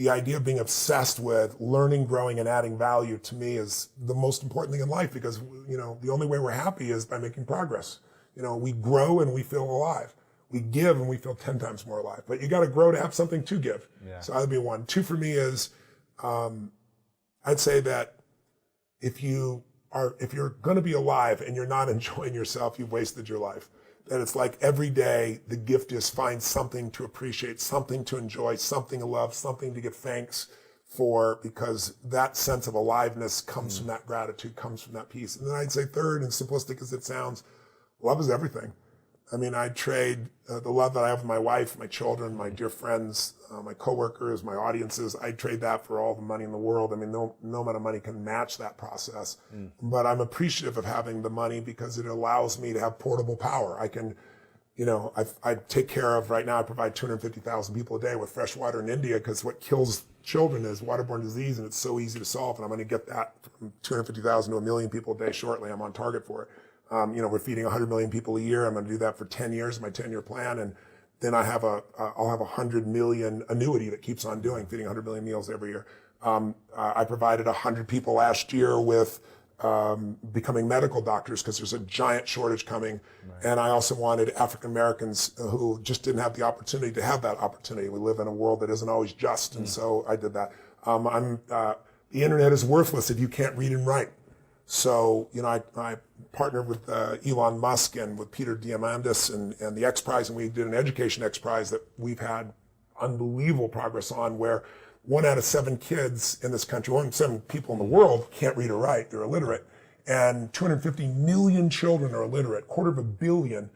the idea of being obsessed with learning, growing, and adding value to me is the most important thing in life, because, the only way we're happy is by making progress. We grow and we feel alive. We give and we feel 10 times more alive. But you got to grow to have something to give. Yeah. So that'd be one. Two for me is, I'd say that if you're going to be alive and you're not enjoying yourself, you've wasted your life. That it's like every day the gift is find something to appreciate, something to enjoy, something to love, something to give thanks for, because that sense of aliveness comes from that gratitude, comes from that peace. And then I'd say third, and simplistic as it sounds, love is everything. I mean, I'd trade the love that I have with my wife, my children, my dear friends, my coworkers, my audiences. I'd trade that for all the money in the world. I mean, no amount of money can match that process. But I'm appreciative of having the money because it allows me to have portable power. I can, I take care of, right now, I provide 250,000 people a day with fresh water in India, because what kills children is waterborne disease, and it's so easy to solve. And I'm going to get that from 250,000 to 1 million people a day shortly. I'm on target for it. We're feeding 100 million people a year. I'm going to do that for 10 years, my 10-year plan. And then I'll have 100 million annuity that keeps on doing, feeding 100 million meals every year. I provided 100 people last year with becoming medical doctors, because there's a giant shortage coming. Right. And I also wanted African Americans who just didn't have the opportunity to have that opportunity. We live in a world that isn't always just. And so I did that. The internet is worthless if you can't read and write. So, I partnered with Elon Musk and with Peter Diamandis and the X Prize, and we did an education X Prize that we've had unbelievable progress on, where 1 out of 7 kids in this country, 1 out of 7 people in the world can't read or write, they're illiterate. And 250 million children are illiterate, 250 million.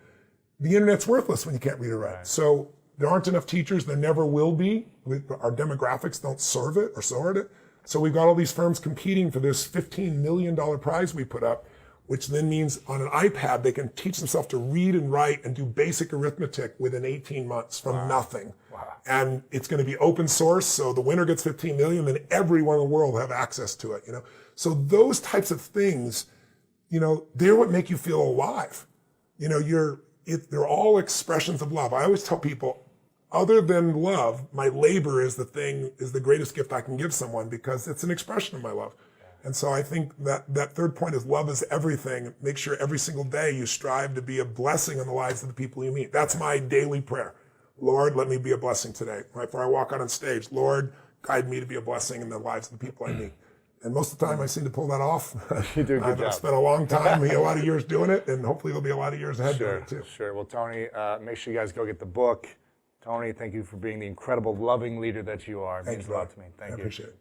The internet's worthless when you can't read or write. Right. So there aren't enough teachers, there never will be. Our demographics don't serve it or support it. So we've got all these firms competing for this $15 million prize we put up, which then means on an iPad, they can teach themselves to read and write and do basic arithmetic within 18 months from nothing. Wow. And it's going to be open source. So the winner gets 15 million, then everyone in the world will have access to it, So those types of things, they're what make you feel alive. They're all expressions of love. I always tell people, other than love, my labor is the greatest gift I can give someone, because it's an expression of my love. And so I think that third point is love is everything. Make sure every single day you strive to be a blessing in the lives of the people you meet. That's my daily prayer. Lord, let me be a blessing today. Right before I walk out on stage, Lord, guide me to be a blessing in the lives of the people I meet. And most of the time I seem to pull that off. You do a good job. I've spent a long time, a lot of years doing it, and hopefully there'll be a lot of years ahead doing it too. Sure. Well, Tony, make sure you guys go get the book. Tony, thank you for being the incredible, loving leader that you are. It means a lot to me. Thank you. I appreciate it.